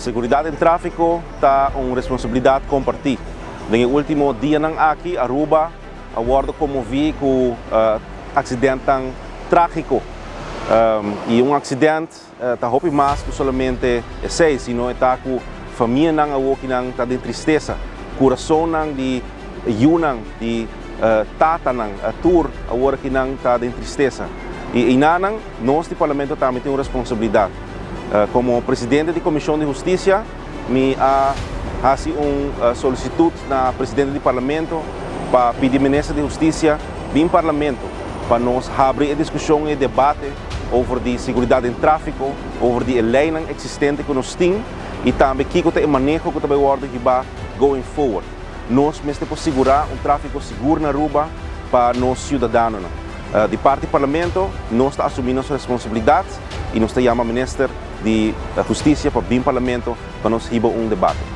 seguridad em tráfico está uma responsabilidade compartida. No último dia ng aqui, Aruba, abordo como vi com acidente trágico. E acidente está hopi mais que somente sei, sino está com família ng awoki ng tá de tristeza, coração ng de yunang de tata ng tour awoki ng tá de tristeza. E inanang nós de parlamento também tem uma responsabilidade. Como presidente da Comissão de Justiça, me faço solicitud na presidente do parlamento para pedir ministro de Justiça bem parlamento para nós abrir a discussão e debate over de seguridade em tráfico, over de lei existente que nós temos e também que o manejo que vai worden que going forward. Nós temos que segurar tráfico seguro na Aruba para nós cidadãos. De parte do parlamento, nós estamos assumindo nossas responsabilidades e nós chamamos o ministro de Justiça para vir ao parlamento para nós ter debate.